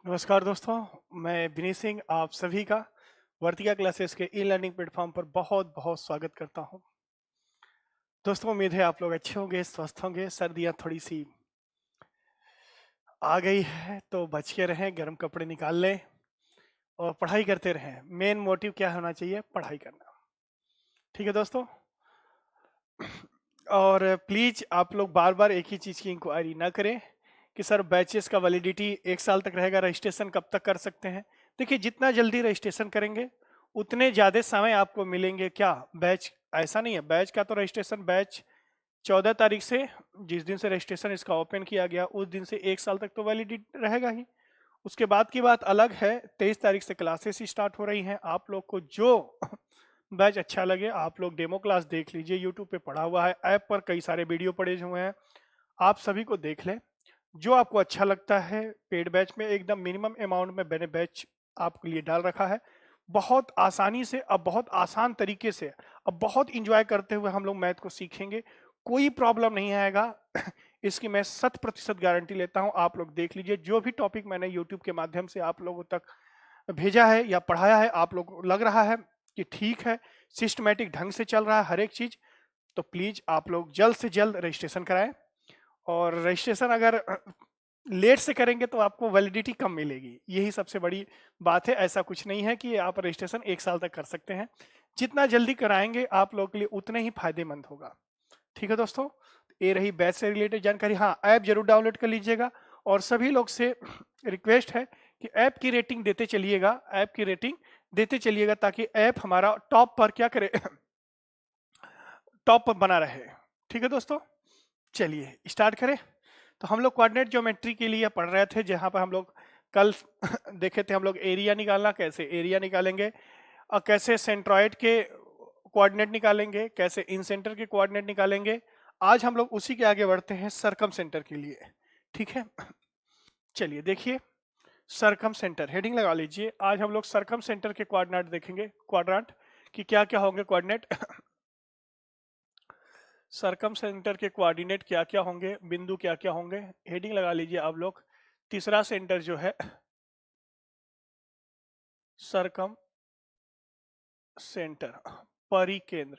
नमस्कार दोस्तों, मैं विनीत सिंह आप सभी का वर्तिका क्लासेस के ई लर्निंग प्लेटफॉर्म पर बहुत बहुत स्वागत करता हूं। दोस्तों, उम्मीद है आप लोग अच्छे होंगे, स्वस्थ होंगे। सर्दियां थोड़ी सी आ गई है तो बच के रहें, गर्म कपड़े निकाल लें और पढ़ाई करते रहें। मेन मोटिव क्या होना चाहिए? पढ़ाई करना। ठीक है दोस्तों। और प्लीज आप लोग बार बार एक ही चीज की इंक्वायरी ना करें कि सर बैचेस का वैलिडिटी 1 साल तक रहेगा, रजिस्ट्रेशन कब तक कर सकते हैं। देखिए, जितना जल्दी रजिस्ट्रेशन करेंगे उतने ज्यादा समय आपको मिलेंगे। क्या बैच ऐसा नहीं है? बैच का तो रजिस्ट्रेशन बैच 14 तारीख से, जिस दिन से रजिस्ट्रेशन इसका ओपन किया गया उस दिन से 1 साल तक तो वैलिडिटी रहेगा ही। उसके बाद की बात अलग है। 23 तारीख से क्लासेस स्टार्ट हो रही हैं। आप लोग को जो बैच अच्छा लगे आप लोग डेमो क्लास देख लीजिए, यूट्यूब पे पड़ा हुआ है, ऐप पर कई सारे वीडियो पड़े हुए हैं, आप सभी को देख लें। जो आपको अच्छा लगता है पेड बैच में एकदम मिनिमम अमाउंट में मैंने बैच आपके लिए डाल रखा है। बहुत आसानी से, अब बहुत आसान तरीके से, अब बहुत इंजॉय करते हुए हम लोग मैथ को सीखेंगे। कोई प्रॉब्लम नहीं आएगा। इसकी मैं 100% गारंटी लेता हूं। आप लोग देख लीजिए, जो भी टॉपिक मैंने यूट्यूब के माध्यम से आप लोगों तक भेजा है या पढ़ाया है, आप लोग को लग रहा है कि ठीक है, सिस्टमेटिक ढंग से चल रहा है हर एक चीज, तो प्लीज आप लोग जल्द से जल्द रजिस्ट्रेशन कराएं। और रजिस्ट्रेशन अगर लेट से करेंगे तो आपको वैलिडिटी कम मिलेगी, यही सबसे बड़ी बात है। ऐसा कुछ नहीं है कि आप रजिस्ट्रेशन 1 साल तक कर सकते हैं। जितना जल्दी कराएंगे आप लोगों के लिए उतने ही फायदेमंद होगा। ठीक है दोस्तों, ये रही बैच से रिलेटेड जानकारी। हाँ, ऐप जरूर डाउनलोड कर लीजिएगा और सभी लोग से रिक्वेस्ट है कि ऐप की रेटिंग देते चलिएगा, ऐप की रेटिंग देते चलिएगा ताकि ऐप हमारा टॉप पर क्या करे टॉप पर बना रहे। ठीक है दोस्तों, चलिए स्टार्ट करें। तो हम लोग कोऑर्डिनेट ज्योमेट्री के लिए पढ़ रहे थे, जहां पर हम लोग कल देखे थे हम लोग एरिया निकालना, कैसे एरिया निकालेंगे और कैसे सेंट्रॉइड के कोऑर्डिनेट निकालेंगे, कैसे इन सेंटर के कोऑर्डिनेट निकालेंगे। आज हम लोग उसी के आगे बढ़ते हैं सरकम सेंटर के लिए। ठीक है, चलिए देखिए, सरकम सेंटर हेडिंग लगा लीजिए। आज हम लोग सरकम सेंटर के कोऑर्डिनेट देखेंगे, क्वाड्रेंट कि क्या क्या होंगे कोऑर्डिनेट। सरकम सेंटर के कोऑर्डिनेट क्या क्या होंगे, बिंदु क्या क्या होंगे, हेडिंग लगा लीजिए आप लोग। तीसरा सेंटर जो है सरकम सेंटर, परिकेंद्र,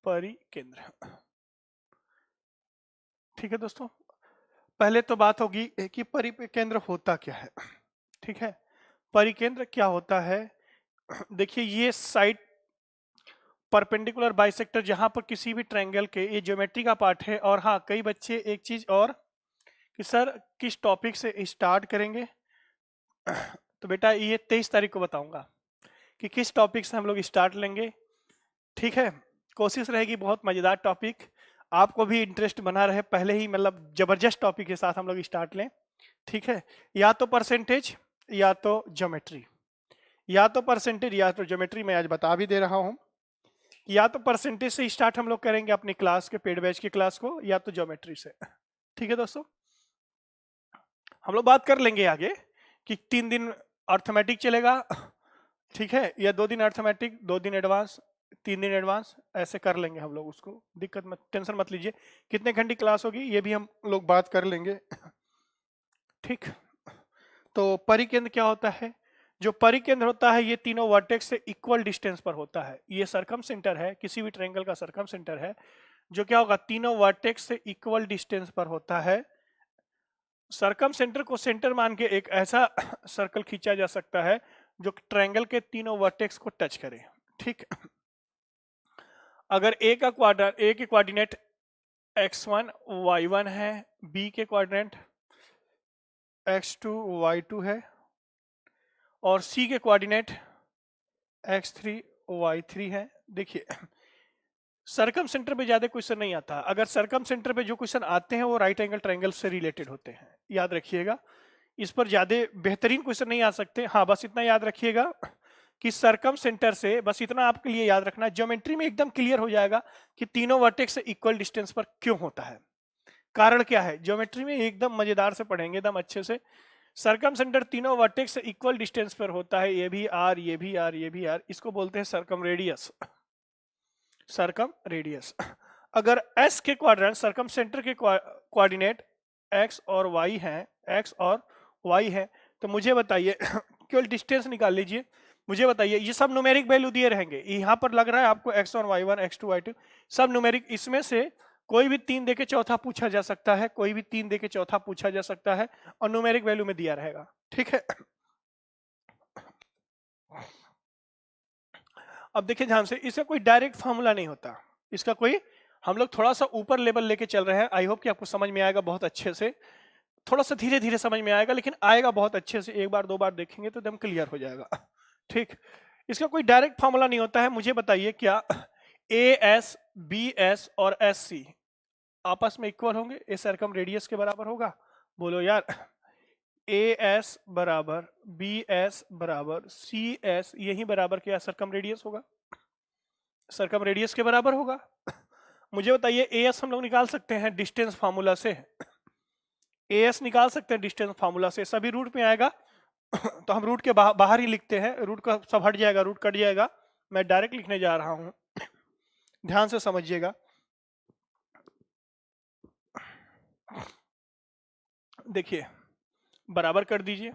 परिकेंद्र। ठीक है दोस्तों, पहले तो बात होगी कि परिकेंद्र होता क्या है। ठीक है, परिकेंद्र क्या होता है? देखिए, ये साइड परपेंडिकुलर बाइसेक्टर, जहां पर किसी भी ट्रायंगल के, ये ज्योमेट्री का पार्ट है। और हाँ, कई बच्चे एक चीज और कि सर किस टॉपिक से स्टार्ट करेंगे, तो बेटा ये 23 तारीख को बताऊंगा कि किस टॉपिक से हम लोग स्टार्ट लेंगे। ठीक है, कोशिश रहेगी बहुत मजेदार टॉपिक, आपको भी इंटरेस्ट बना रहे, पहले ही मतलब जबरदस्त टॉपिक के साथ हम लोग स्टार्ट लें। ठीक है, या तो परसेंटेज या तो ज्योमेट्री, या तो परसेंटेज या तो ज्योमेट्री। मैं आज बता भी दे रहा हूं, या तो परसेंटेज से स्टार्ट हम लोग करेंगे अपनी क्लास के, पेड बैच की क्लास को, या तो ज्योमेट्री से। ठीक है दोस्तों, हम लोग बात कर लेंगे आगे कि 3 दिन अर्थमेटिक चलेगा, ठीक है, या 2 दिन अर्थमेटिक, 2 दिन एडवांस, 3 दिन एडवांस, ऐसे कर लेंगे हम लोग। उसको दिक्कत मत, टेंशन मत लीजिए। कितने घंटे क्लास होगी ये भी हम लोग बात कर लेंगे। ठीक, तो परिकेंद्र क्या होता है? जो परिकेंद्र होता है ये तीनों वर्टेक्स से इक्वल डिस्टेंस पर होता है। ये सरकम सेंटर है, किसी भी ट्रायंगल का सरकम सेंटर है, जो क्या होगा, तीनों वर्टेक्स से इक्वल डिस्टेंस पर होता है। सरकम सेंटर को सेंटर मान के एक ऐसा सर्कल खींचा जा सकता है जो ट्रायंगल के तीनों वर्टेक्स को टच करे। ठीक, अगर ए का क्वाड्रेंट, ए के कोऑर्डिनेट x1 y1 है, बी के कोऑर्डिनेट x2 y2 है और सी के कोऑर्डिनेट x3 y3 है। देखिए, सरकम सेंटर पे ज्यादा क्वेश्चन नहीं आता। अगर सरकम सेंटर पे जो क्वेश्चन आते हैं वो राइट एंगल ट्रायंगल से रिलेटेड होते हैं, याद रखिएगा। इस पर ज्यादा बेहतरीन क्वेश्चन नहीं आ सकते। हाँ, बस इतना याद रखिएगा कि सरकम सेंटर से, बस इतना आपके लिए याद रखना, ज्योमेट्री में एकदम क्लियर हो जाएगा कि तीनों वर्टेक्स से इक्वल डिस्टेंस पर क्यों होता है, कारण क्या है। ज्योमेट्री में एकदम मजेदार से पढ़ेंगे, एकदम अच्छे से। सरकम सेंटर तीनों वर्टेक्स से इक्वल डिस्टेंस पर होता है, ये भी आर, ये भी आर, ये भी आर, इसको बोलते हैं सरकम रेडियस, सरकम रेडियस। अगर एस के क्वाड्रेंट, सरकम सेंटर के कोऑर्डिनेट एक्स और वाई हैं, एक्स और वाई है। तो मुझे बताइए केवल डिस्टेंस निकाल लीजिए, मुझे बताइए ये सब न्यूमेरिक वैल्यू दिए रहेंगे, यहाँ पर लग रहा है आपको x1 y1 x2 y2 सब न्यूमेरिक, इसमें से कोई भी 3 देके चौथा पूछा जा सकता है, कोई भी 3 देके चौथा पूछा जा सकता है और न्यूमेरिक वैल्यू में दिया रहेगा, ठीक है। अब देखिए ध्यान से, इसका कोई डायरेक्ट फार्मूला नहीं होता, इसका कोई, हम लोग थोड़ा सा ऊपर लेवल लेके चल रहे हैं। आई होप कि आपको समझ में आएगा बहुत अच्छे से, थोड़ा सा धीरे धीरे समझ में आएगा लेकिन आएगा बहुत अच्छे से, एक बार दो बार देखेंगे तो एकदम क्लियर हो जाएगा, ठीक। इसका कोई डायरेक्ट फार्मूला नहीं होता है। मुझे बताइए क्या ए एस बी एस और एस सी आपस में इक्वल होंगे, ए सर्कम रेडियस के बराबर होगा? बोलो यार, ए एस बराबर बी एस बराबर सी एस, यही बराबर क्या सर्कम रेडियस होगा, सर्कम रेडियस के बराबर होगा। मुझे बताइए ए एस हम लोग निकाल सकते हैं डिस्टेंस फार्मूला से, ए एस निकाल सकते हैं डिस्टेंस फार्मूला से, सभी रूट में आएगा तो हम रूट के बाहर ही लिखते हैं, रूट का सब हट जाएगा, रूट कट जाएगा, मैं डायरेक्ट लिखने जा रहा हूं, ध्यान से समझिएगा। देखिए बराबर कर दीजिए,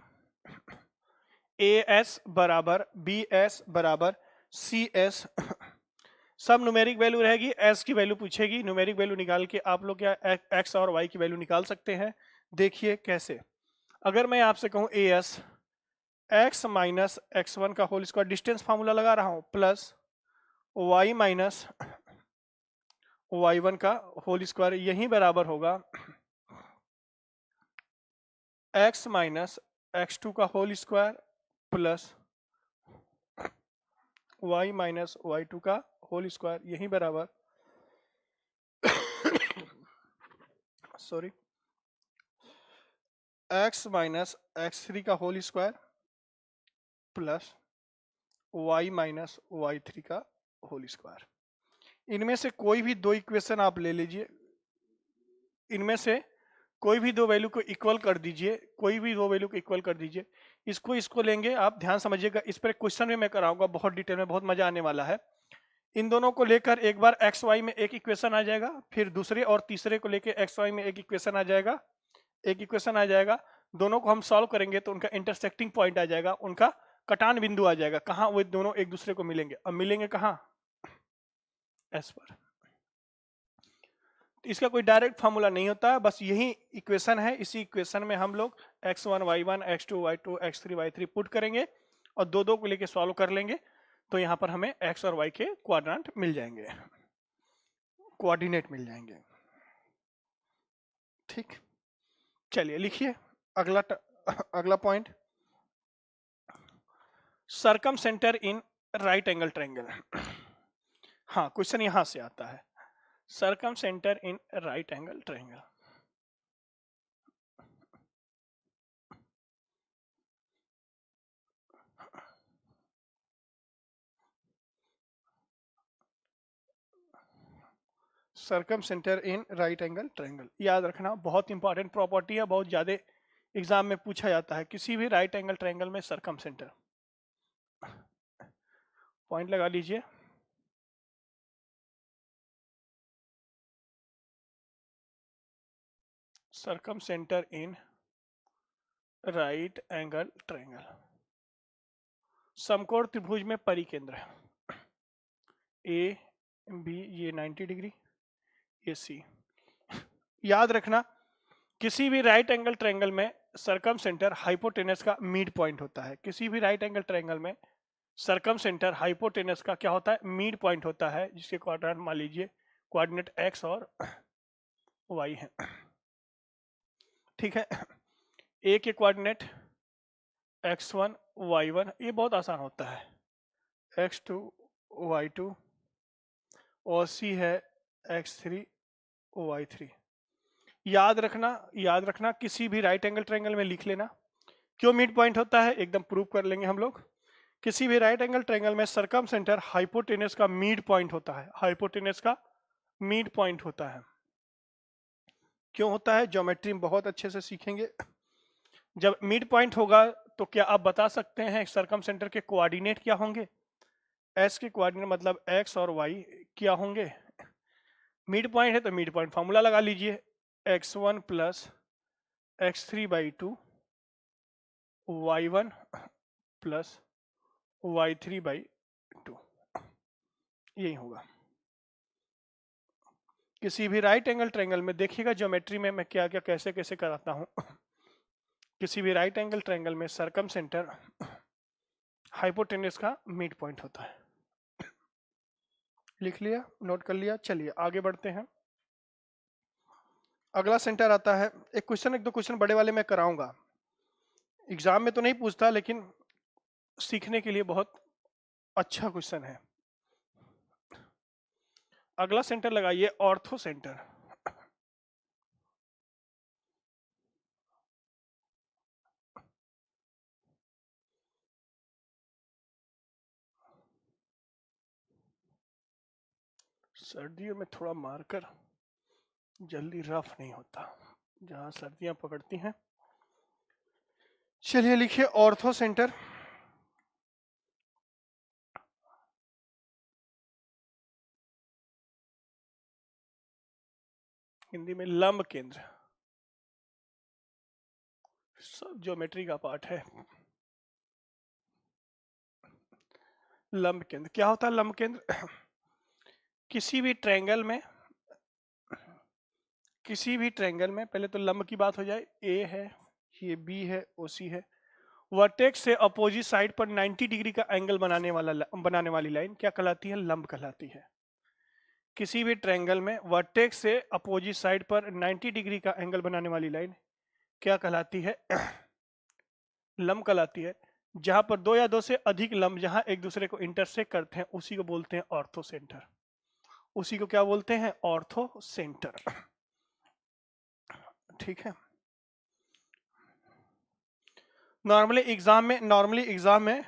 ए एस बराबर बी एस बराबर सी एस, सब न्यूमेरिक वैल्यू रहेगी, एस की वैल्यू पूछेगी, न्यूमेरिक वैल्यू निकाल के आप लोग क्या एक्स और वाई की वैल्यू निकाल सकते हैं। देखिए कैसे, अगर मैं आपसे कहूं A S x minus x one का होल स्क्वायर, डिस्टेंस फार्मूला लगा रहा हूं, plus y minus y one का होल स्क्वायर, यही बराबर होगा एक्स माइनस एक्स टू का whole square plus y minus y two का होल स्क्वायर, यही बराबर sorry x minus x three का whole square plus y minus y three का होल स्क्वायर। इनमें से कोई भी दो इक्वेशन आप ले लीजिए, इनमें से कोई भी दो वैल्यू को इक्वल कर दीजिए, कोई भी दो वैल्यू को इक्वल कर दीजिए, इसको लेंगे। आप ध्यान समझिएगा, इस पर क्वेश्चन भी मैं कराऊंगा बहुत डिटेल में, बहुत मजा आने वाला है। इन दोनों को लेकर एक बार एक्स वाई में एक इक्वेशन आ जाएगा, फिर दूसरे और तीसरे को लेकर एक्स वाई में एक इक्वेशन आ जाएगा, एक इक्वेशन आ जाएगा, दोनों को हम सॉल्व करेंगे तो उनका इंटरसेक्टिंग पॉइंट आ जाएगा, उनका कटान बिंदु आ जाएगा, कहाँ वो दोनों एक दूसरे को मिलेंगे। अब मिलेंगे कहाँ, एस पर। इसका कोई डायरेक्ट फार्मूला नहीं होता है, बस यही इक्वेशन है, इसी इक्वेशन में हम लोग x1 y1 x2 y2 x3 y3 put करेंगे और दो दो को लेके सॉल्व कर लेंगे, तो यहाँ पर हमें x और y के क्वाड्रेंट मिल जाएंगे, कोऑर्डिनेट मिल जाएंगे, ठीक। चलिए लिखिए अगला अगला point, circum centre in right angle triangle. हाँ क्वेश्चन यहां से आता है, circum centre in right angle triangle. Circum centre in right angle triangle, याद रखना बहुत इंपॉर्टेंट प्रॉपर्टी है, बहुत ज्यादा एग्जाम में पूछा जाता है, किसी भी राइट एंगल ट्रायंगल में सर्कम सेंटर, पॉइंट लगा लीजिए। Circum centre in right angle triangle, समकोण त्रिभुज में परिकेंद्र ए बी, ये 90 डिग्री, ये सी। याद रखना किसी भी राइट एंगल ट्रायंगल में सर्कम सेंटर हाइपोटेनस का मिड पॉइंट होता है, किसी भी राइट एंगल ट्रायंगल में सर्कम सेंटर हाइपोटेनस का क्या होता है, मिड पॉइंट होता है, जिसके क्वाड्रेंट मान लीजिए कोऑर्डिनेट एक्स और वाई है, ठीक है। ए के कोऑर्डिनेट x1 y1, ये बहुत आसान होता है, x2 y2 और सी है x3 y3। याद रखना किसी भी राइट एंगल ट्रायंगल में लिख लेना, क्यों मिड पॉइंट होता है एकदम प्रूव कर लेंगे हम लोग। किसी भी राइट एंगल ट्रायंगल में सर्कम सेंटर हाइपोटेनस का मिड पॉइंट होता है, हाइपोटेनस का मिड पॉइंट होता है। क्यों होता है, ज्योमेट्री में बहुत अच्छे से सीखेंगे। जब मिड पॉइंट होगा तो क्या आप बता सकते हैं सर्कम सेंटर के कोऑर्डिनेट क्या होंगे, एस के कोऑर्डिनेट मतलब एक्स और वाई क्या होंगे। मिड पॉइंट है तो मिड पॉइंट फार्मूला लगा लीजिए, x1 plus x3/2 y1 plus y3/2, यही होगा। किसी भी राइट एंगल ट्रायंगल में देखिएगा ज्योमेट्री में मैं क्या क्या कैसे कैसे कराता हूं। किसी भी राइट एंगल ट्रायंगल में सरकम सेंटर हाइपोटेन्यूस का मिड पॉइंट होता है। लिख लिया, नोट कर लिया, चलिए आगे बढ़ते हैं। अगला सेंटर आता है, एक क्वेश्चन, एक दो क्वेश्चन बड़े वाले मैं कराऊंगा, एग्जाम में तो नहीं पूछता लेकिन सीखने के लिए बहुत अच्छा क्वेश्चन है। अगला सेंटर लगाइए ऑर्थो सेंटर। सर्दियों में थोड़ा मार्कर जल्दी रफ नहीं होता, जहां सर्दियां पकड़ती हैं। चलिए लिखिए ऑर्थो सेंटर। हिंदी में लंब केंद्र, सब ज्योमेट्री का पार्ट है। लंब केंद्र क्या होता है? लंब केंद्र किसी भी ट्रायंगल में, किसी भी ट्रायंगल में पहले तो लंब की बात हो जाए, ए है, ये बी है, ओसी है, वर्टेक्स से अपोजिट साइड पर 90 डिग्री का एंगल बनाने वाली लाइन क्या कहलाती है? लंब कहलाती है। किसी भी ट्रायंगल में वर्टेक्स से अपोजिट साइड पर 90 डिग्री का एंगल बनाने वाली लाइन क्या कहलाती है? लंब कहलाती है। जहां पर दो या दो से अधिक लंब जहां एक दूसरे को इंटरसेक्ट करते हैं उसी को बोलते हैं ऑर्थो सेंटर। उसी को क्या बोलते हैं? Ortho centre. ठीक है। नॉर्मली एग्जाम में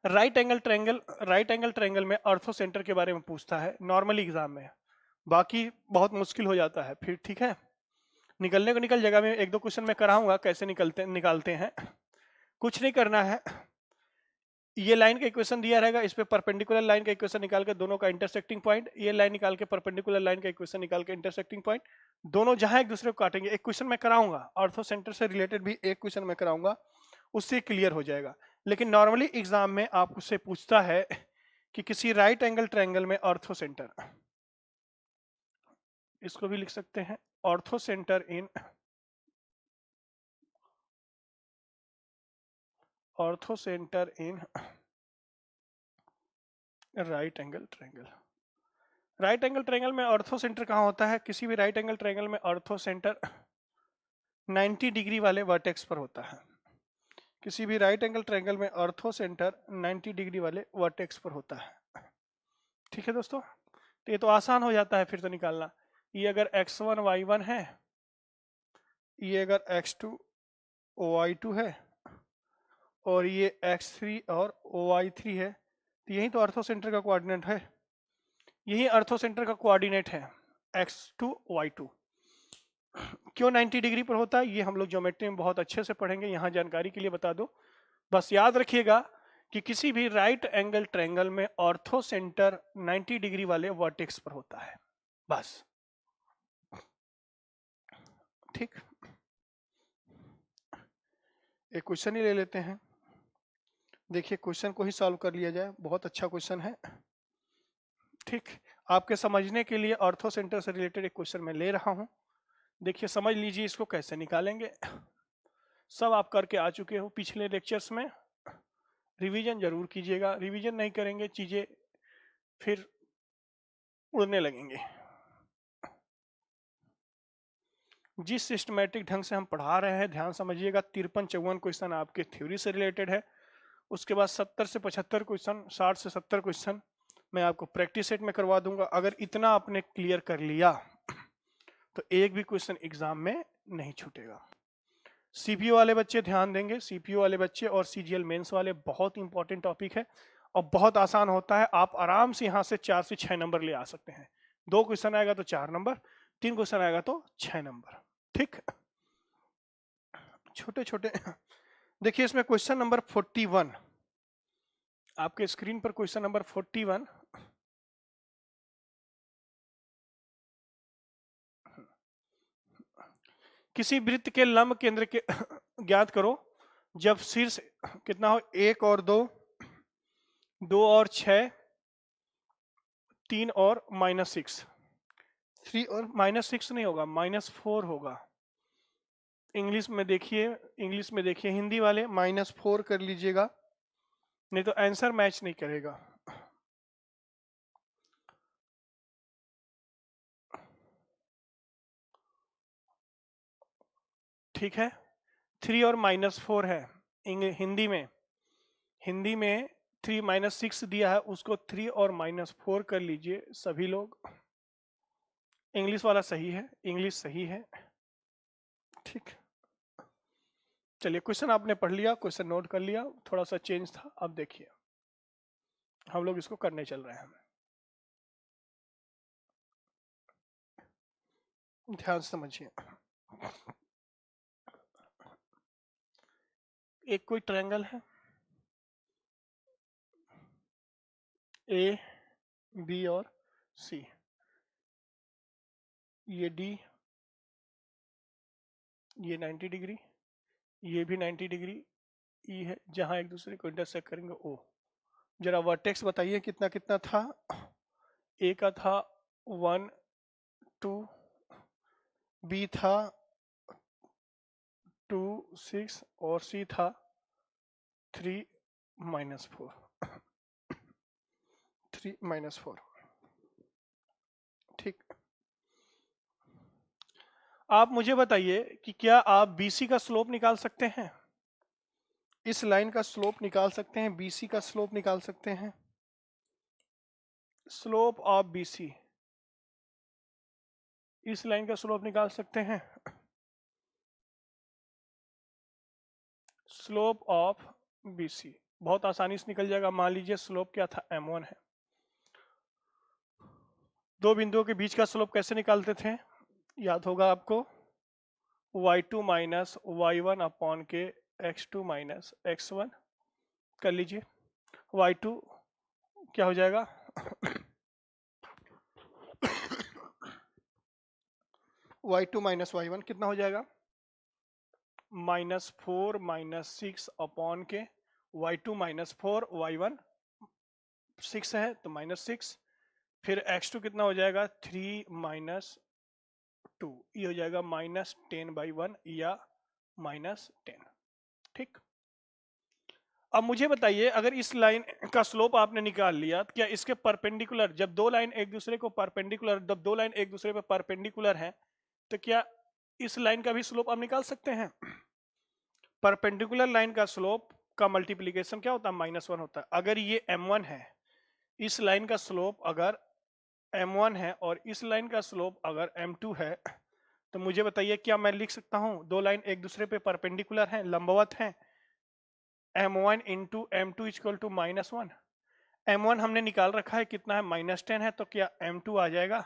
राइट एंगल ट्रायंगल में ऑर्थो सेंटर के बारे में पूछता है नॉर्मली एग्जाम में, बाकी बहुत मुश्किल हो जाता है फिर। ठीक है, निकलने को निकल जाएगा। मैं एक दो क्वेश्चन में कराऊंगा कैसे निकालते हैं। कुछ नहीं करना है, ये लाइन का इक्वेशन दिया रहेगा, इस पे परपेंडिकुलर लाइन का इक्वेशन निकाल के दोनों का इंटरसेक्टिंग पॉइंट, ये लाइन निकाल के परपेंडिकुलर लाइन का इक्वेशन निकाल के इंटरसेक्टिंग पॉइंट, दोनों जहां एक दूसरे को काटेंगे। एक क्वेश्चन मैं कराऊंगा ऑर्थो सेंटर से रिलेटेड भी, एक क्वेश्चन मैं कराऊंगा, उससे क्लियर हो जाएगा। लेकिन नॉर्मली एग्जाम में आपसे पूछता है कि किसी राइट एंगल ट्रायंगल में ऑर्थो सेंटर, इसको भी लिख सकते हैं ortho centre in right angle triangle. Right angle triangle में ऑर्थो सेंटर कहाँ होता है? किसी भी राइट एंगल ट्रायंगल में ऑर्थो सेंटर 90 डिग्री वाले वर्टेक्स पर होता है। किसी भी राइट एंगल ट्रायंगल में ऑर्थो सेंटर 90 डिग्री वाले वर्टेक्स पर होता है। ठीक है दोस्तों, तो ये तो आसान हो जाता है फिर तो निकालना। ये अगर x1 y1 है, ये अगर x2 y2 है, और ये x3 और y3 है, तो यही तो ऑर्थो सेंटर का कोऑर्डिनेट है। यही ऑर्थो सेंटर का कोऑर्डिनेट है x2 y2। क्यों 90 डिग्री पर होता है ये हम लोग ज्योमेट्री में बहुत अच्छे से पढ़ेंगे, यहाँ जानकारी के लिए बता दो। बस याद रखिएगा कि किसी भी राइट एंगल ट्रायंगल में ऑर्थो सेंटर 90 डिग्री वाले वर्टेक्स पर होता है, बस। ठीक, एक क्वेश्चन ही ले लेते हैं। देखिए क्वेश्चन को ही सॉल्व कर लिया जाए, बहुत अच्छा क्वेश्चन है। ठीक, आपके समझने के लिए ऑर्थो सेंटर से रिलेटेड एक क्वेश्चन मैं ले रहा हूं। देखिए समझ लीजिए इसको कैसे निकालेंगे। सब आप करके आ चुके हो पिछले लेक्चर्स में, रिवीजन जरूर कीजिएगा। रिवीजन नहीं करेंगे चीजें फिर उड़ने लगेंगे। जिस सिस्टमेटिक ढंग से हम पढ़ा रहे हैं ध्यान समझिएगा, 53-54 क्वेश्चन आपके थ्योरी से रिलेटेड है, उसके बाद 70 से 75 क्वेश्चन, 60 से 70 क्वेश्चन मैं आपको प्रैक्टिस सेट में करवा दूंगा। अगर इतना आपने क्लियर कर लिया तो एक भी क्वेश्चन एग्जाम में नहीं छूटेगा। सीपीयू वाले बच्चे ध्यान देंगे, सीपीयू वाले बच्चे और सीजीएल मेंस वाले, बहुत इंपॉर्टेंट टॉपिक है और बहुत आसान होता है। आप आराम से यहाँ से 4 से 6 नंबर ले आ सकते हैं। 2 क्वेश्चन आएगा तो 4 नंबर, 3 क्वेश्चन आएगा तो 6 नंबर। ठीक, छोटे छोटे। देखिए इसमें क्वेश्चन नंबर 41, आपके स्क्रीन पर क्वेश्चन नंबर 41, किसी वृत्त के लंब केंद्र के ज्ञात करो जब शीर्ष कितना हो, 1 और 2, 2 और 6, 3 और -6, 3 और -6 नहीं होगा, -4 होगा। इंग्लिश में देखिए, हिंदी वाले -4 कर लीजिएगा, नहीं तो आंसर मैच नहीं करेगा। ठीक है, 3 और -4 है हिंदी में। हिंदी में 3 -6 दिया है, उसको 3 और -4 कर लीजिए सभी लोग। इंग्लिश वाला सही है, इंग्लिश सही है। ठीक, चलिए क्वेश्चन आपने पढ़ लिया, क्वेश्चन नोट कर लिया, थोड़ा सा चेंज था। अब देखिए हम लोग इसको करने चल रहे हैं, ध्यान से समझिए। एक कोई ट्रायंगल है ए, बी और सी, ये डी, ये 90 डिग्री, ये भी 90 डिग्री, ई है जहां एक दूसरे को इंटरसेक्ट करेंगे ओ। जरा वर्टेक्स बताइए कितना कितना था। ए का था 1 2, बी था 2 6 और सी था 3 -4, 3 -4। ठीक, आप मुझे बताइए कि क्या आप बीसी का स्लोप निकाल सकते हैं? इस लाइन का स्लोप निकाल सकते हैं, बीसी का स्लोप निकाल सकते हैं? स्लोप ऑफ बीसी, इस लाइन का स्लोप निकाल सकते हैं? स्लोप ऑफ बीसी बहुत आसानी से निकल जाएगा। मान लीजिए स्लोप क्या था, m1 है। दो बिंदुओं के बीच का स्लोप कैसे निकालते थे, याद होगा आपको, y2 माइनस y1 अपॉन के x2 माइनस x1 कर लीजिए। y2 क्या हो जाएगा y2 माइनस y1 कितना हो जाएगा, -4 -6 अपॉन के y2 -4 y1 6 है तो -6, फिर x2 कितना हो जाएगा 3 -2, ये हो जाएगा -10/1 या -10। ठीक, अब मुझे बताइए अगर इस लाइन का स्लोप आपने निकाल लिया तो क्या इसके परपेंडिकुलर, जब दो लाइन एक दूसरे को परपेंडिकुलर, जब दो लाइन एक दूसरे पे परपेंडिकुलर हैं तो क्या इस लाइन का भी स्लोप आप निकाल सकते हैं? परपेंडिकुलर लाइन का स्लोप का मल्टीप्लीकेशन क्या होता है, -1 होता है। अगर ये m1 है, इस लाइन का स्लोप अगर m1 है और इस लाइन का स्लोप अगर m2 है, तो मुझे बताइए क्या मैं लिख सकता हूं दो लाइन एक दूसरे पे परपेंडिकुलर हैं, लंबवत हैं, m1 into m2 equal to -1। m1 हमने निकाल रखा है कितना है, -10 है, तो क्या m2 आ जाएगा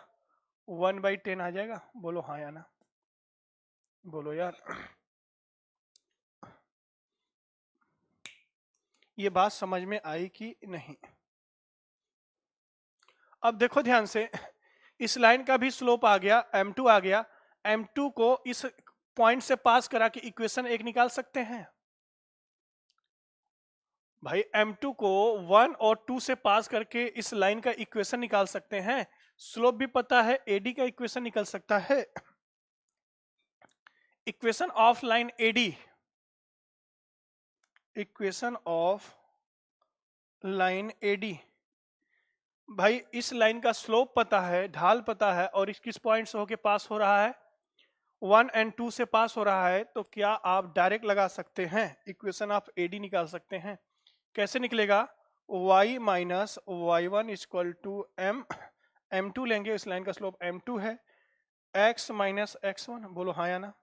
1/10 आ जाएगा? बोलो हाँ या ना, बोलो यार। ये बात समझ में आई कि नहीं? अब देखो ध्यान से, इस लाइन का भी स्लोप आ गया, m2 आ गया, m2 को इस पॉइंट से पास करा के इक्वेशन एक निकाल सकते हैं भाई। m2 को 1 और 2 से पास करके इस लाइन का इक्वेशन निकाल सकते हैं। स्लोप भी पता है, एडी का इक्वेशन निकल सकता है। Equation of line AD, equation of line AD, भाई इस लाइन का स्लोप पता है, ढाल पता है, और इस किस पॉइंट से होके पास हो रहा है, 1 और 2 से पास हो रहा है, तो क्या आप डायरेक्ट लगा सकते हैं, इक्वेशन ऑफ एडी निकाल सकते हैं? कैसे निकलेगा, y minus y1 equal to m2 लेंगे, इस लाइन का स्लोप m2 है, x माइनस x1, बोलो हाँ या ना।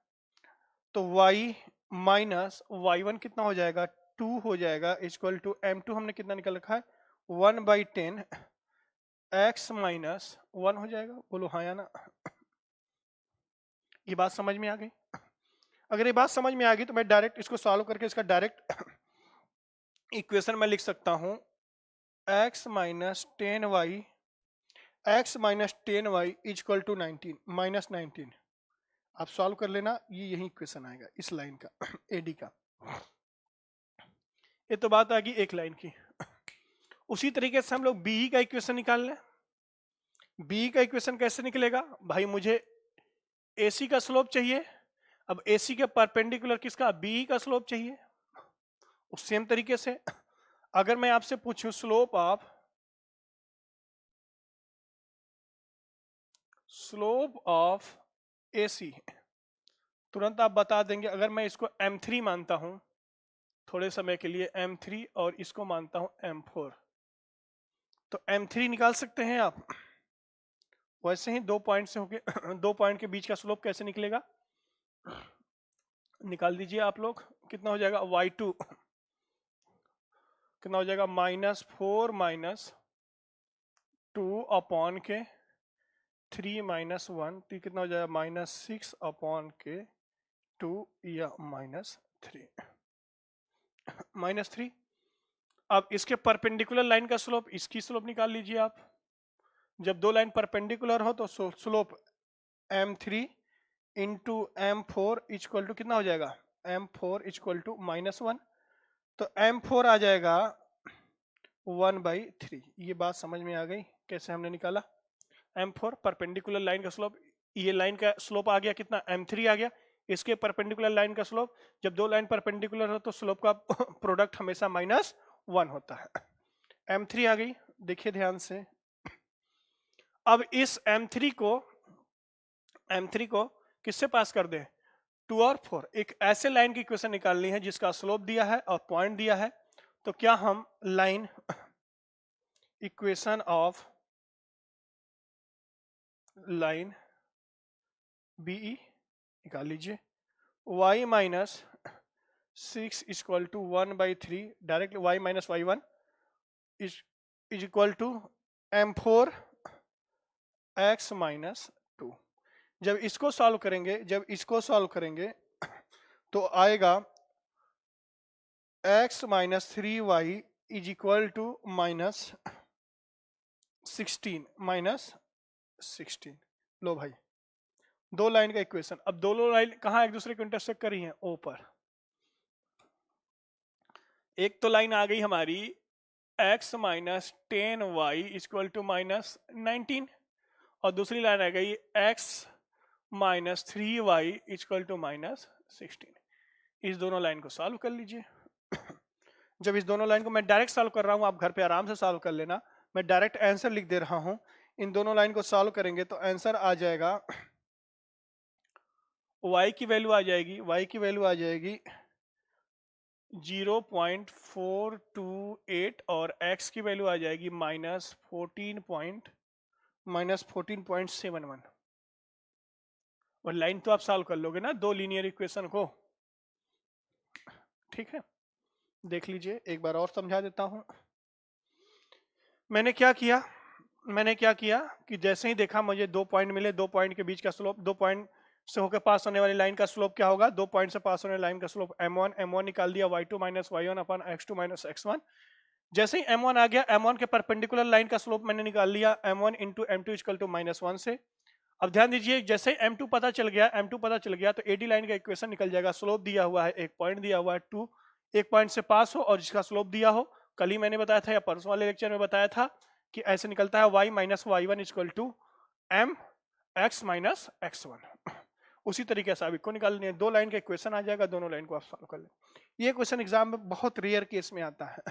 तो y माइनस y1 कितना हो जाएगा, 2 हो जाएगा, इक्वल टू m2 हमने कितना निकल रखा है 1/10, x माइनस 1 हो जाएगा, बोलो हाँ या ना। ये बात समझ में आ गई? अगर ये बात समझ में आ गई तो मैं डायरेक्ट इसको सॉल्व करके इसका डायरेक्ट इक्वेशन में लिख सकता हूं, x minus 10y equal to 19 -19, आप सॉल्व कर लेना, ये यही इक्वेशन आएगा इस लाइन का एडी का। ये तो बात आ गई एक लाइन की। उसी तरीके से हम लोग बीई का इक्वेशन निकाल लें। बीई का इक्वेशन कैसे निकलेगा भाई, मुझे एसी का स्लोप चाहिए, अब एसी के परपेंडिकुलर किसका, बीई का स्लोप चाहिए। उस सेम तरीके से अगर मैं आपसे पूछूं स्लोप ऑफ एसी, तुरंत आप बता देंगे। अगर मैं इसको M3 मानता हूं थोड़े समय के लिए, M3, और इसको मानता हूं M4, तो M3 निकाल सकते हैं आप। वैसे ही 2 पॉइंट से होके 2 पॉइंट के बीच का स्लोप कैसे निकलेगा, निकाल दीजिए आप लोग। कितना हो जाएगा, y2 कितना हो जाएगा, -4 -2 अपॉन के 3 -1, तो कितना हो जाएगा, -6 अपॉन के 2 या -3। -3। अब इसके परपेंडिकुलर लाइन का स्लोप, इसकी स्लोप निकाल लीजिए आप। जब दो लाइन परपेंडिकुलर हो तो slope M3 into M4 equal to कितना हो जाएगा, M4 इक्वल टू -1, तो M4 आ जाएगा 1/3। ये बात समझ में आ गई कैसे हमने निकाला। M4 परपेंडिकुलर लाइन का स्लोप, ये लाइन का स्लोप आ गया कितना, M3 आ गया। इसके परपेंडिकुलर लाइन का स्लोप, जब दो लाइन परपेंडिकुलर हो तो स्लोप का प्रोडक्ट हमेशा -1 होता है। M3 आ गई, देखिए ध्यान से। अब इस M3 को किससे पास कर दें, 2 और 4। एक ऐसे लाइन की इक्वेशन निकालनी है जिसका स्लोप दिया है और पॉइंट दिया है। तो क्या हम line equation of line BE निकाल लीजिए, y -6 equal to 1/3, direct y - y1 is equal to M4 x -2। जब इसको सॉल्व करेंगे तो आएगा x - 3y is equal to -16। लो भाई, दो लाइन का इक्वेशन। अब दोनों लाइन कहाँ एक दूसरे को इंटरसेक्ट कर रही हैं, ओ पर। एक तो लाइन आ गई हमारी x - 10y इक्वल टू -19, और दूसरी लाइन आ गई x - 3y इक्वल टू -16। इस दोनों लाइन को सॉल्व कर लीजिए। जब इस दोनों लाइन को मैं डायरेक्ट सॉल्व कर रहा हूं, आप घर पे आराम से सॉल्व कर लेना, मैं डायरेक्ट आंसर लिख दे रहा हूं। इन दोनों लाइन को सॉल्व करेंगे तो आंसर आ जाएगा, y की वैल्यू आ जाएगी 0.428, और x की वैल्यू आ जाएगी -14.71। और लाइन तो आप सॉल्व कर लोगे ना दो लीनियर इक्वेशन को, ठीक है। देख लीजिए, एक बार और समझा देता हूं। मैंने क्या किया कि जैसे ही देखा मुझे 2 पॉइंट मिले, 2 पॉइंट के बीच का स्लोप, 2 पॉइंट से होकर पास होने वाली लाइन का स्लोप क्या होगा, 2 पॉइंट से पास होने वाली लाइन का स्लोप m1 निकाल दिया, y2 - y1 अपन x2 - x1। जैसे ही m1 आ गया, m1 के परपेंडिकुलर लाइन का स्लोप मैंने निकाल लिया, m1 into m2 equal to -1 से। अब ध्यान दीजिए, जैसे ही m2 पता चल गया तो एडी लाइन का इक्वेशन निकल जाएगा। स्लोप दिया हुआ है, एक पॉइंट दिया हुआ है 2, एक पॉइंट से पास हो और जिसका स्लोप दिया हो। कल ही मैंने बताया था या परसों वाले लेक्चर में बताया था कि ऐसे निकलता है y - y1 equal to m x - x1। उसी तरीके से आप इसको निकालनी है, दो लाइन का इक्वेशन आ जाएगा, दोनों लाइन को आप सॉल्व कर लें। ये क्वेश्चन एग्जाम में बहुत रेयर केस में आता है।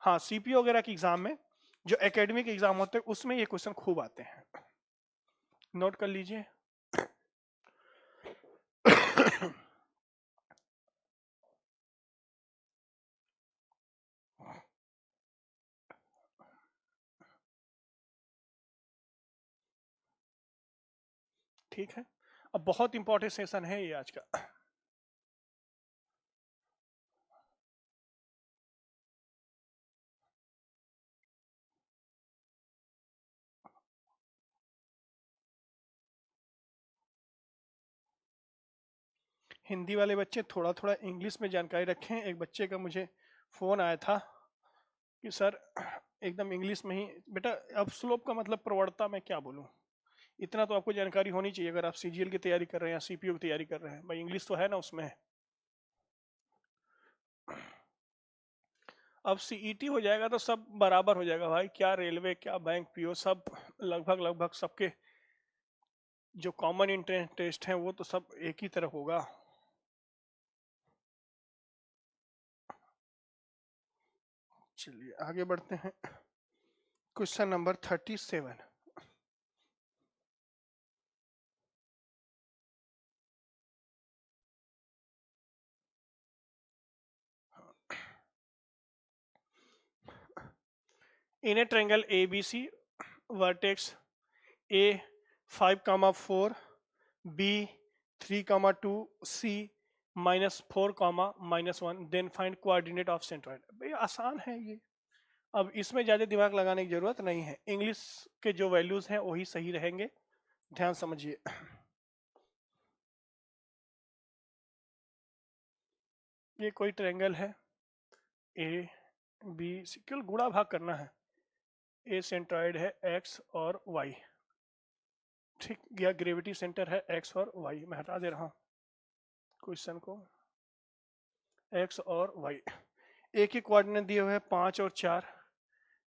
हाँ, सीपीओ वगैरह के एग्जाम में, जो एकेडमिक एग्जाम होते हैं उसमें ये क्वेश्चन खूब आते हैं, नोट कर लीजिए। ठीक है, अब बहुत इंपॉर्टेंट सेशन है ये आज का। हिंदी वाले बच्चे थोड़ा थोड़ा इंग्लिश में जानकारी रखें। एक बच्चे का मुझे फोन आया था कि सर एकदम इंग्लिश में ही, बेटा अब स्लोप का मतलब प्रवणता मैं क्या बोलूं, इतना तो आपको जानकारी होनी चाहिए अगर आप सीजीएल की तैयारी कर रहे हैं या सीपीयू की तैयारी कर रहे हैं। भाई इंग्लिश तो है ना उसमें। अब सीईटी हो जाएगा तो सब बराबर हो जाएगा भाई, क्या रेलवे क्या बैंक पीओ सब लगभग लगभग सबके जो कॉमन एंट्रेंस टेस्ट हैं वो तो सब एक ही तरह होगा। चलिए आगे बढ़ते हैं। Question number 37। In a triangle ABC, vertex A 5, 4, B 3, 2, C -4, -1, then find coordinate of centroid। भाई आसान है ये, अब इसमें ज्यादा दिमाग लगाने की जरूरत नहीं है, इंग्लिश के जो वैल्यूज हैं वही सही रहेंगे, ध्यान समझिए। ये कोई ट्रायंगल है ए बी सी, केवल गुणा भाग करना है। ए सेंट्रॉइड है एक्स और वाई, ठीक, या ग्रेविटी सेंटर है एक्स और वाई। मैं हटा दे रहा हूं क्वेश्चन को, एक्स और वाई। ए के कोऑर्डिनेट दिए हुए हैं 5 और 4,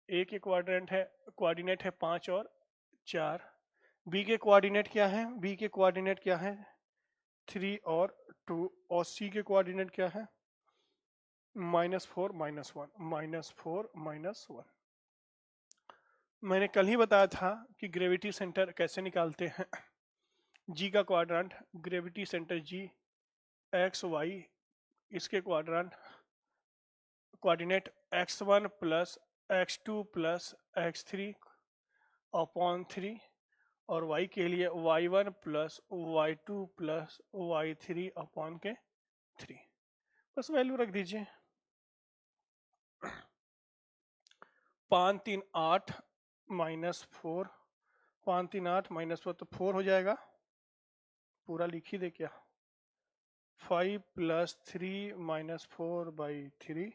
ए के कोऑर्डिनेट है 5 और 4। बी के कोऑर्डिनेट क्या है, बी के कोऑर्डिनेट क्या है 3 और 2, और सी के कोऑर्डिनेट क्या है -4, -1, -4, -1। मैंने कल ही बताया था कि ग्रेविटी सेंटर कैसे निकालते हैं। जी का क्वाड्रेंट, ग्रेविटी सेंटर जी एक्स वाई, इसके coordinate x1 plus x2 plus x3 upon 3, और y के लिए y1 plus y2 plus y3 upon के 3। बस वैल्यू रख दीजिए। 5 3 8 -4, 5 3 8 -4 तो 4 हो जाएगा, पूरा लिख ही दे क्या। 5 + 3 -4/3,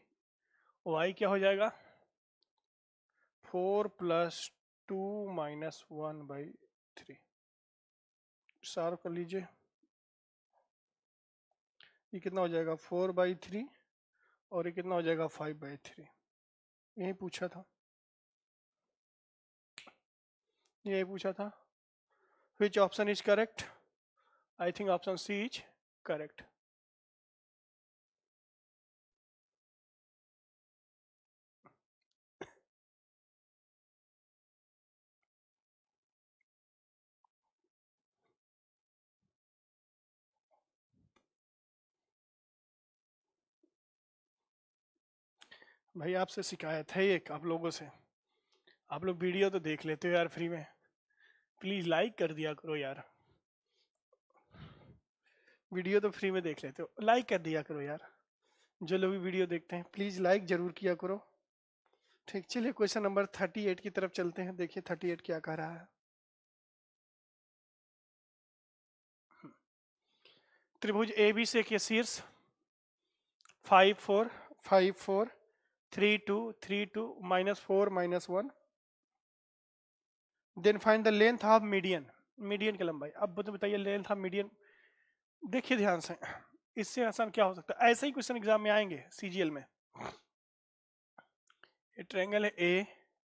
y क्या हो जाएगा 4 + 2 -1/3। सॉल्व कर लीजिए, ये कितना हो जाएगा 4/3, और ये कितना हो जाएगा 5/3। यही पूछा था, यही पूछा था। Which option is correct? I think option C is correct. भाई आपसे शिकायत है एक, आप लोगों से, आप लोग वीडियो तो देख लेते हो यार फ्री में, प्लीज लाइक कर दिया करो यार। वीडियो तो फ्री में देख लेते हो, लाइक कर दिया करो यार। जो लोग भी वीडियो देखते हैं प्लीज लाइक जरूर किया करो। ठीक, चलिए क्वेश्चन नंबर 38 की तरफ चलते हैं। देखिए 38 क्या कह रहा है। त्रिभुज ए बी से के शीर्ष 5 4 5 4 3 2 3 2 -4 -1, then find the length of median, median की लंबाई। अब तो बताइए लेंथ ऑफ मीडियन। देखिए ध्यान से, इससे आसान क्या हो सकता है, ऐसे ही क्वेश्चन एग्जाम में आएंगे सीजीएल में। ये ट्रायंगल है ए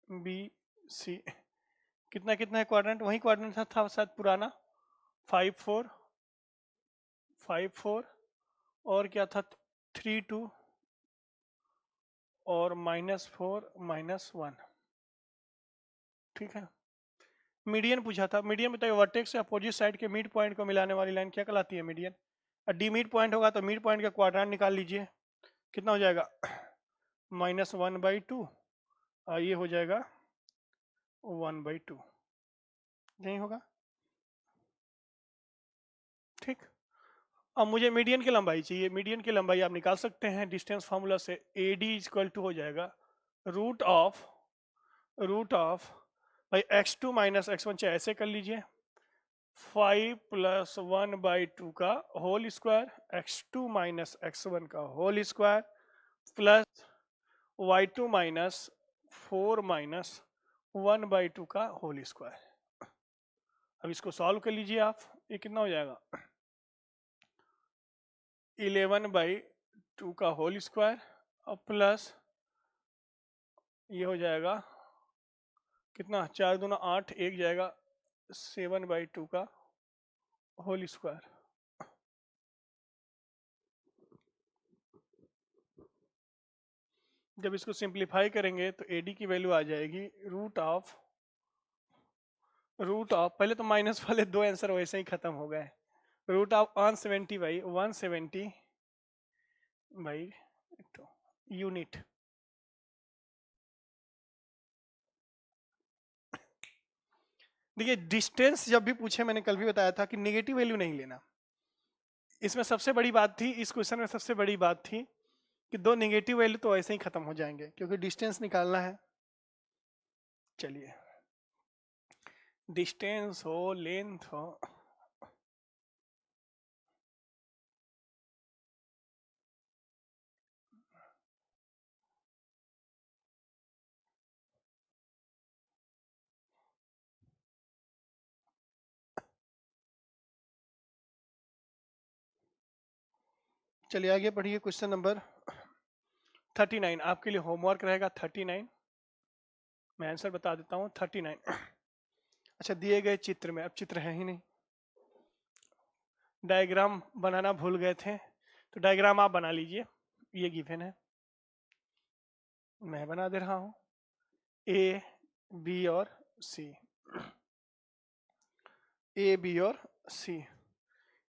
बी सी, कितना कितना है क्वाड्रेंट, वही क्वाड्रेंट था शायद पुराना, 5 4 5 4, और क्या था 3 2, और -4 -1। ठीक है, मीडियन पूछा था। मीडियन बताइए वर्टेक्स से अपोजिट साइड के मिड पॉइंट को मिलाने वाली लाइन क्या कहलाती है, मीडियन। डी मिड पॉइंट होगा तो मिड पॉइंट का क्वाड्रेंट निकाल लीजिए, कितना हो जाएगा -1/2, ये हो जाएगा 1/2, यही होगा। ठीक, अब मुझे मीडियन की लंबाई चाहिए। मीडियन की लंबाई आप निकाल सकते हैं डिस्टेंस फार्मूला से, AD = हो जाएगा रूट ऑफ भाई x2 - x1, चाहे ऐसे कर लीजिए, 5 + 1/2 का होल स्क्वायर, x2 - x1 का होल स्क्वायर, प्लस y2 - 4 - 1/2 का होल स्क्वायर। अब इसको सॉल्व कर लीजिए आप, ये कितना हो जाएगा 11/2 का होल स्क्वायर और प्लस ये हो जाएगा कितना 4 दूना 8, एक जाएगा 7/2 का होल स्क्वायर। जब इसको सिंप्लीफाई करेंगे तो एडी की वैल्यू आ जाएगी रूट ऑफ पहले तो माइनस वाले दो आंसर वैसे ही खत्म हो गए, रूट ऑफ 170/170 यूनिट। देखिए डिस्टेंस जब भी पूछे, मैंने कल भी बताया था कि नेगेटिव वैल्यू नहीं लेना। इसमें सबसे बड़ी बात थी, इस क्वेश्चन में सबसे बड़ी बात थी कि दो नेगेटिव वैल्यू तो ऐसे ही खत्म हो जाएंगे क्योंकि डिस्टेंस निकालना है। चलिए डिस्टेंस हो लेंथ हो, चलिए आगे पढ़िए। क्वेश्चन नंबर 39 आपके लिए होमवर्क रहेगा। 39 मैं आंसर बता देता हूँ 39। अच्छा दिए गए चित्र में, अब चित्र है ही नहीं, डायग्राम बनाना भूल गए थे तो डायग्राम आप बना लीजिए, ये गिवन है मैं बना दे रहा हूँ। ए बी और सी, ए बी और सी।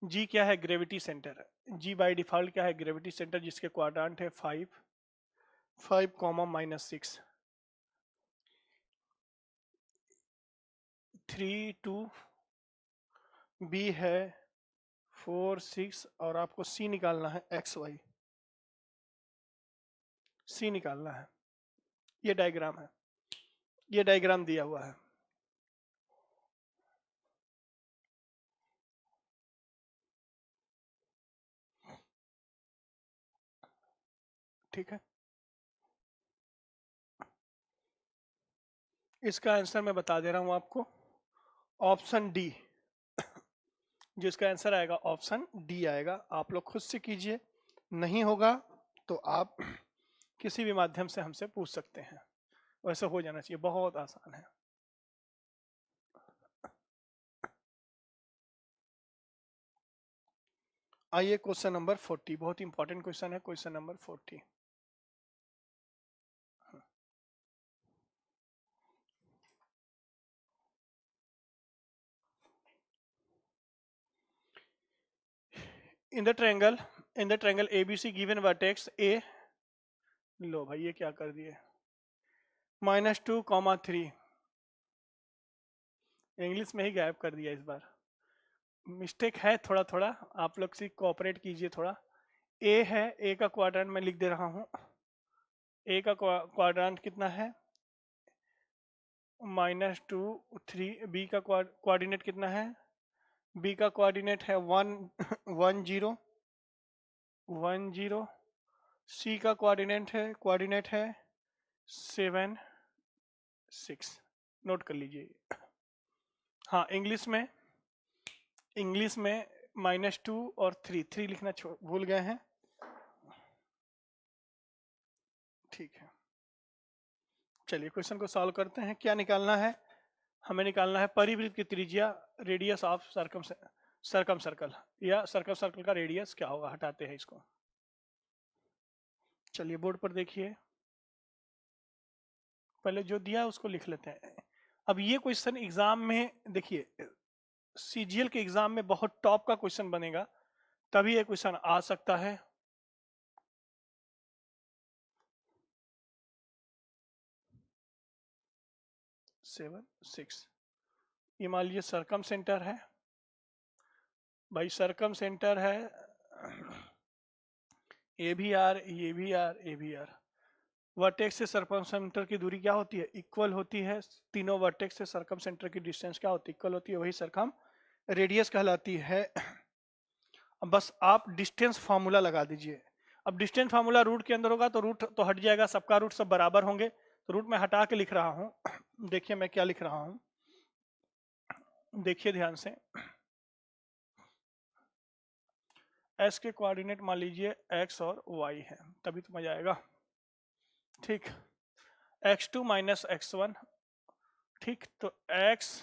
जी क्या है gravity centre, G by default क्या है ग्रेविटी सेंटर जिसके क्वाड्रेंट है 5 -6 3 2, बी है 4 6 और आपको सी निकालना है XY, सी निकालना है। ये डायग्राम है, ये डायग्राम दिया हुआ है। ठीक है, इसका आंसर मैं बता दे रहा हूं आपको, ऑप्शन डी। जिसका आंसर आएगा ऑप्शन डी आएगा। आप लोग खुद से कीजिए, नहीं होगा तो आप किसी भी माध्यम से हमसे पूछ सकते हैं, वैसे हो जाना चाहिए, बहुत आसान है। आइए क्वेश्चन नंबर 40, बहुत इंपॉर्टेंट क्वेश्चन है question number 40। In the triangle ABC given vertex A, लो भाई ये क्या कर दिए -2, 3, इंग्लिश में ही गायब कर दिया इस बार, मिस्टेक है थोड़ा थोड़ा, आप लोग से कोऑपरेट कीजिए थोड़ा। ए है, ए का क्वाड्रेंट मैं लिख दे रहा हूं, ए का क्वाड्रेंट कितना है -2 3, बी का कोऑर्डिनेट कितना है, बी का कोऑर्डिनेट है 1 1 0 1 0, सी का कोऑर्डिनेट है 7 6, नोट कर लीजिए। हाँ इंग्लिश में -2 और 3 लिखना भूल गए हैं। ठीक है, चलिए क्वेश्चन को सॉल्व करते हैं। क्या निकालना है, हमें निकालना है परिवृत्त की त्रिज्या, रेडियस ऑफ सर्कम सर्कल, या सर्कल का रेडियस क्या होगा, हटाते हैं इसको। चलिए बोर्ड पर देखिए, पहले जो दिया है उसको लिख लेते हैं। अब ये क्वेश्चन एग्जाम में देखिए, सीजीएल के एग्जाम में बहुत टॉप का क्वेश्चन बनेगा, तभी ये क्वेश्चन आ सकता है। सेवन सिक्स, ये मान लीजिए सरकम सेंटर है भाई, सरकम सेंटर है ए भी आर, ये भी आर, ए भी आर। वर्टेक्स से सरकम सेंटर की दूरी क्या होती है, इक्वल होती है। तीनों वर्टेक्स से सरकम सेंटर की डिस्टेंस क्या होती है, इक्वल होती है, वही सरकम रेडियस कहलाती है। अब बस आप डिस्टेंस फार्मूला लगा दीजिए। अब डिस्टेंस फार्मूला रूट के अंदर होगा तो रूट तो हट जाएगा, सबका रूट सब बराबर होंगे, तो रूट में हटा के लिख रहा हूं। देखिए मैं क्या लिख रहा हूं, देखिए ध्यान से, एस के कोऑर्डिनेट मान लीजिए एक्स और वाई है, तभी तो मजा आएगा। ठीक, x2 माइनस x1, ठीक, तो x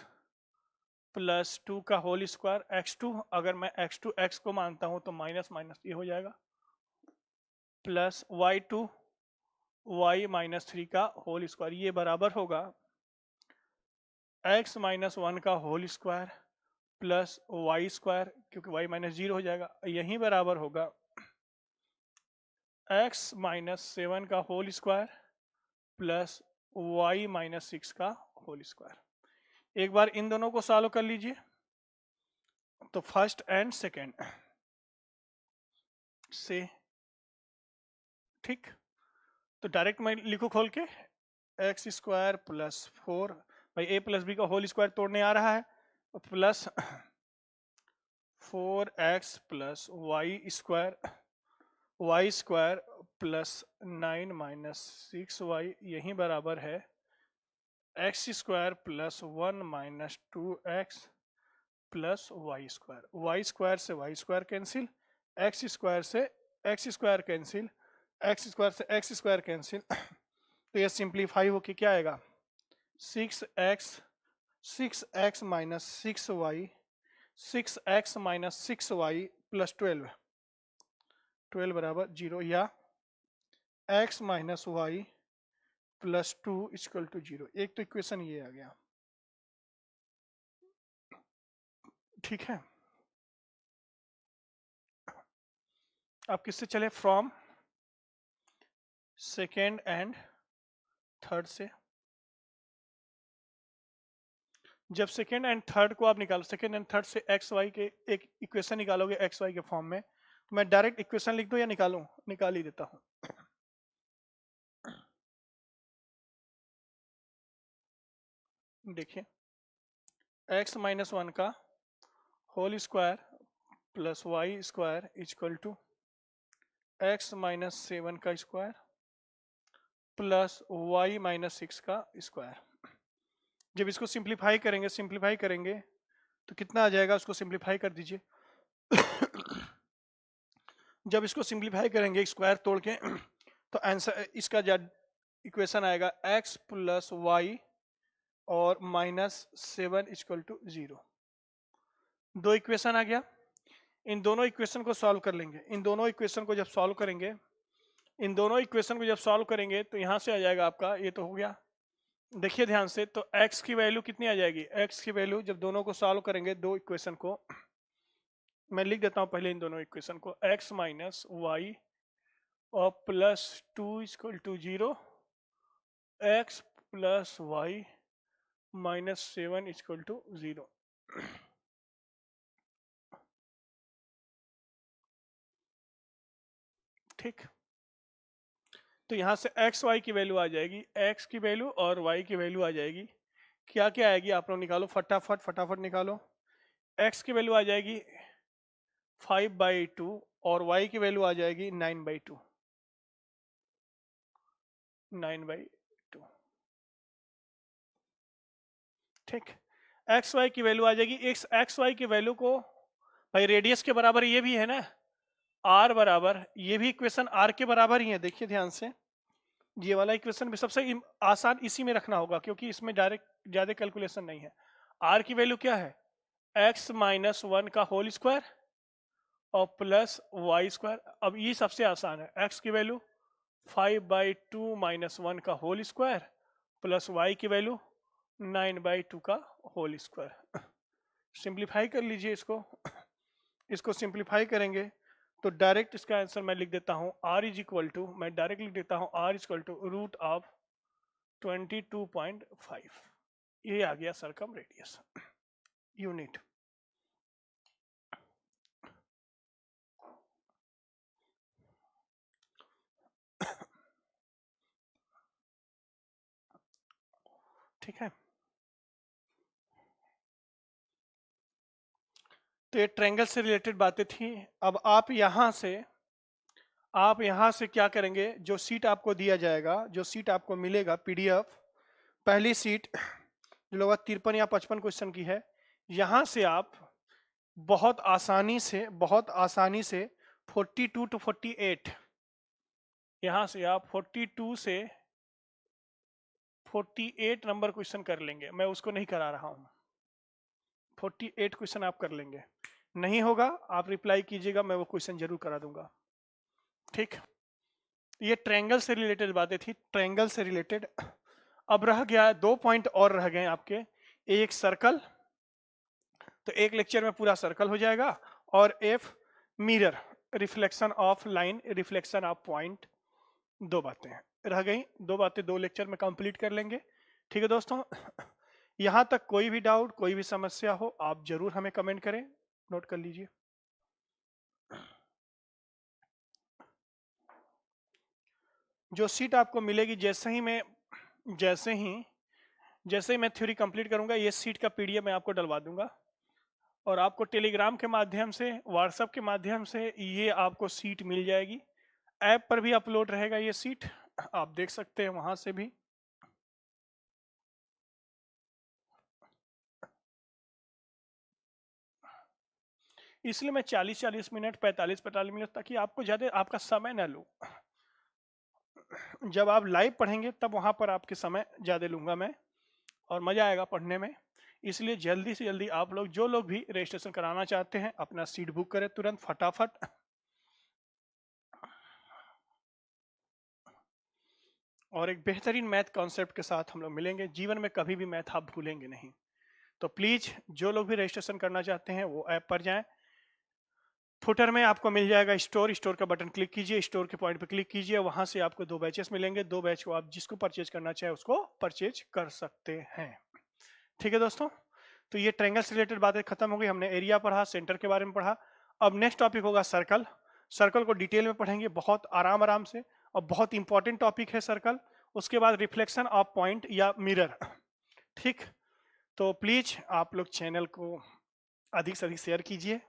प्लस 2 का होल स्क्वायर, x2 अगर मैं x2 x को मानता हूं तो माइनस माइनस ये हो जाएगा, प्लस y2 y माइनस 3 का होल स्क्वायर, ये बराबर होगा x माइनस 1 का whole square plus y square, क्योंकि y माइनस 0 हो जाएगा, यही बराबर होगा x माइनस 7 का whole square plus y minus 6 का होल स्क्वायर। एक बार इन दोनों को सॉल्व कर लीजिए, तो फर्स्ट एंड सेकेंड से, ठीक, तो डायरेक्ट मैं लिखूं खोल के, एक्स स्क्वायर प्लस 4, भाई ए प्लस बी का होल स्क्वायर तोड़ने आ रहा है, plus 4x plus y square plus 9 minus 6y, यही बराबर है x square plus 1 minus 2x plus y square से y square cancel, x square से x square cancel, x square से एक्स स्क्वायर कैंसिल, तो ये सिंप्लीफाई होके क्या आएगा 6x minus 6y, 6x minus 6y plus 12 बराबर 0, या x minus y plus 2 equal to 0। एक तो इक्वेशन ये आ गया, ठीक है। अब किससे चले, फ्रॉम सेकेंड एंड थर्ड से। जब सेकेंड एंड थर्ड को आप निकालो, सेकेंड एंड थर्ड से एक्स वाई के एक इक्वेशन निकालोगे एक्स वाई के फॉर्म में, तो मैं डायरेक्ट इक्वेशन लिख दूं या निकालूं, निकाल ही देता हूं। देखिए, एक्स माइनस 1 का whole square plus y square equal to x minus 7 का स्क्वायर प्लस वाई माइनस 6 का स्क्वायर। जब इसको सिंप्लीफाई करेंगे तो कितना आ जाएगा, उसको सिंप्लीफाई कर दीजिए। जब इसको सिंप्लीफाई करेंगे स्क्वायर तोड़ के, तो आंसर इसका इक्वेशन आएगा x प्लस वाई और माइनस 7 इक्वल टू 0। दो इक्वेशन आ गया, इन दोनों इक्वेशन को सॉल्व कर लेंगे। इन दोनों इक्वेशन को जब सॉल्व करेंगे तो यहां से आ जाएगा आपका, ये तो हो गया। देखिए ध्यान से, तो x की वैल्यू कितनी आ जाएगी, x की वैल्यू जब दोनों को सॉल्व करेंगे, दो इक्वेशन को मैं लिख देता हूं पहले, इन दोनों इक्वेशन को, x माइनस वाई और plus 2 equal to 0, x plus y minus 7 equal to 0। ठीक, तो यहां से एक्स वाई की वैल्यू आ जाएगी, एक्स की वैल्यू और वाई की वैल्यू आ जाएगी, क्या क्या आएगी आप लोग निकालो, फटाफट निकालो। एक्स की वैल्यू आ जाएगी 5/2 और वाई की वैल्यू आ जाएगी 9/2, 9/2। ठीक, एक्स वाई की वैल्यू आ जाएगी, एक्स वाई की वैल्यू को भाई रेडियस के बराबर ये भी है ना, आर बराबर, ये भी इक्वेशन आर के बराबर ही है। देखिए ध्यान से, ये वाला इक्वेशन भी सबसे आसान इसी में रखना होगा, क्योंकि इसमें डायरेक्ट ज्यादा कैलकुलेशन नहीं है। आर की वैल्यू क्या है, एक्स माइनस 1 का होल स्क्वायर और प्लस वाई स्क्वायर। अब ये सबसे आसान है, एक्स की वैल्यू 5/2 माइनस 1 का होल स्क्वायर प्लस वाई की वैल्यू 9/2 का होल स्क्वायर। सिंप्लीफाई कर लीजिए इसको सिंप्लीफाई करेंगे तो डायरेक्ट इसका आंसर मैं लिख देता हूं, r इज इक्वल टू, मैं डायरेक्ट लिख देता हूं r is equal to root of 22.5। ये आ गया सरकम रेडियस यूनिट। ठीक है, तो ये ट्रायंगल से रिलेटेड बातें थी। अब आप यहां से क्या करेंगे, जो सीट आपको दिया जाएगा, जो सीट आपको मिलेगा पीडीएफ, पहली सीट जो लोग 53 या 55 क्वेश्चन की है, यहां से आप बहुत आसानी से 42 टू 48, यहां से आप 42 से 48 नंबर क्वेश्चन कर लेंगे। मैं उसको नहीं करा रहा हूं, 48 क्वेश्चन आप कर लेंगे। नहीं होगा आप रिप्लाई कीजिएगा, मैं वो क्वेश्चन जरूर करा दूंगा। ठीक, ये ट्रायंगल से रिलेटेड बातें थी, ट्रायंगल से रिलेटेड। अब रह गया 2 पॉइंट और रह गए आपके, एक सर्कल, तो एक लेक्चर में पूरा सर्कल हो जाएगा, और F mirror, reflection of line, reflection of point. 2 बातें रह गई, 2 बातें 2 लेक्चर में कंप्लीट कर लेंगे। ठीक है दोस्तों, यहां तक कोई भी डाउट, कोई भी समस्या हो, आप जरूर हमें कमेंट करें, नोट कर लीजिए। जो सीट आपको मिलेगी जैसे ही मैं थ्योरी कंप्लीट करूंगा, ये सीट का पीडीएफ मैं आपको डलवा दूंगा, और आपको टेलीग्राम के माध्यम से, व्हाट्सएप के माध्यम से ये आपको सीट मिल जाएगी। ऐप पर भी अपलोड रहेगा ये सीट, आप देख सकते हैं वहां से भी। इसलिए मैं 40-40 मिनट, 45-45 मिनट, ताकि आपको ज्यादा आपका समय ना लूं। जब आप लाइव पढ़ेंगे तब वहां पर आपके समय ज्यादा लूंगा मैं, और मजा आएगा पढ़ने में। इसलिए जल्दी से जल्दी आप लोग, जो लोग भी रजिस्ट्रेशन कराना चाहते हैं, अपना सीट बुक करें तुरंत, फटाफट। और एक बेहतरीन मैथ कॉन्सेप्ट के साथ हम लोग मिलेंगे। जीवन में कभी भी मैथ आप भूलेंगे नहीं। तो प्लीज जो लोग भी रजिस्ट्रेशन करना चाहते हैं वो ऐप पर जाएं। फुटर में आपको मिल जाएगा स्टोर का बटन क्लिक कीजिए, स्टोर के पॉइंट पे क्लिक कीजिए, वहां से आपको 2 बैचेस मिलेंगे। 2 बैच को आप जिसको परचेज करना चाहे उसको परचेज कर सकते हैं। ठीक है दोस्तों, तो ये ट्रायंगल से रिलेटेड बातें खत्म हो गई। हमने एरिया पढ़ा, सेंटर के बारे में पढ़ा। अब नेक्स्ट टॉपिक होगा सर्कल। सर्कल को डिटेल में पढ़ेंगे, बहुत आराम से, और बहुत इंपॉर्टेंट टॉपिक है सर्कल। उसके बाद रिफ्लेक्शन ऑफ पॉइंट या मिरर। ठीक, तो प्लीज आप लोग चैनल को अधिक से अधिक शेयर कीजिए,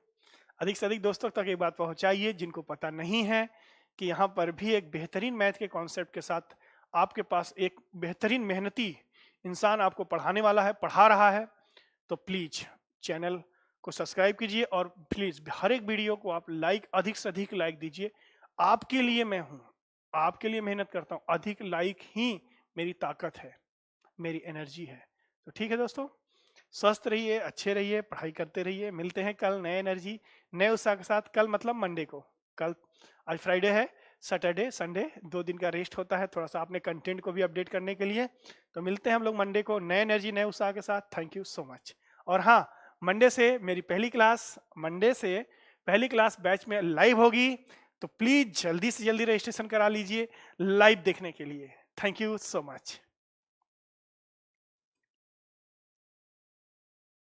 अधिक से अधिक दोस्तों तक ये बात पहुंचाइए जिनको पता नहीं है कि यहाँ पर भी एक बेहतरीन मैथ के कॉन्सेप्ट के साथ आपके पास एक बेहतरीन मेहनती इंसान आपको पढ़ाने वाला है, पढ़ा रहा है। तो प्लीज चैनल को सब्सक्राइब कीजिए, और प्लीज हर एक वीडियो को आप लाइक, अधिक से अधिक लाइक दीजिए। आपके लिए मैं हूं, आपके लिए मेहनत करता हूं, अधिक लाइक ही मेरी ताकत है, मेरी एनर्जी है। तो ठीक है दोस्तों, स्वस्थ रहिए, अच्छे रहिए, पढ़ाई करते रहिए। मिलते हैं कल नए एनर्जी, नए उत्साह के साथ। कल मतलब मंडे को, कल, आज फ्राइडे है, सैटरडे संडे 2 दिन का रेस्ट होता है थोड़ा सा अपने कंटेंट को भी अपडेट करने के लिए। तो मिलते हैं हम लोग मंडे को नए एनर्जी, नए उत्साह के साथ। Thank you so much. और हाँ, मंडे से मेरी पहली क्लास बैच में लाइव होगी, तो प्लीज जल्दी से जल्दी रजिस्ट्रेशन करा लीजिए लाइव देखने के लिए। Thank you so much.